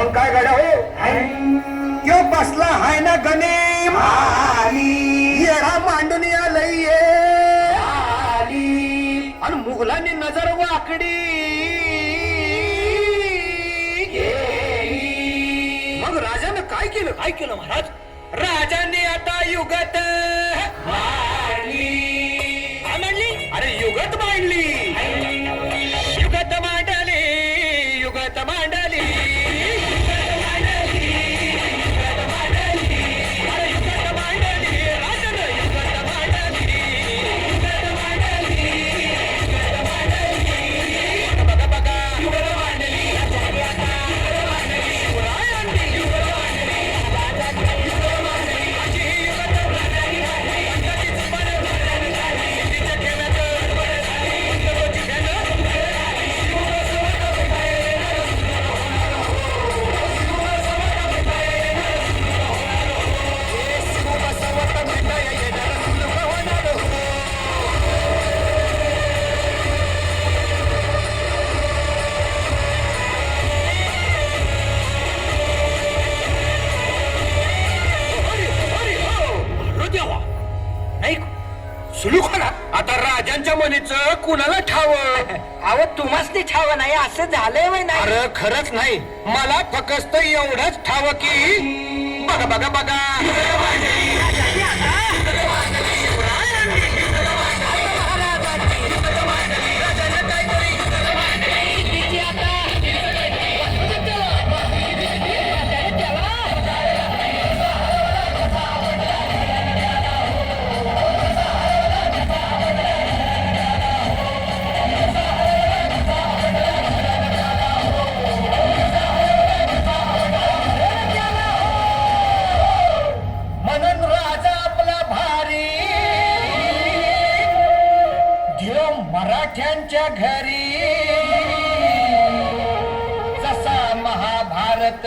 मग काय गाड्या हो क्यों बसला हाय ना गणेम येडा मांडून आलंय आणि मुघलांनी नजर वाकडी मग राजानं काय केलं महाराज राजाने आता युगत मांडली अरे युगत मांडली युगत मांडली युगत मांडली आता राजांच्या मनीच कुणाला ठाव अहो तुम्हाच ते ठाव नाही असं झालंय वय नाही अरे खरंच नाही मला फक्त एवढंच ठाव की बघा बघा बघा मराठ्यांच्या घरी जसा महाभारत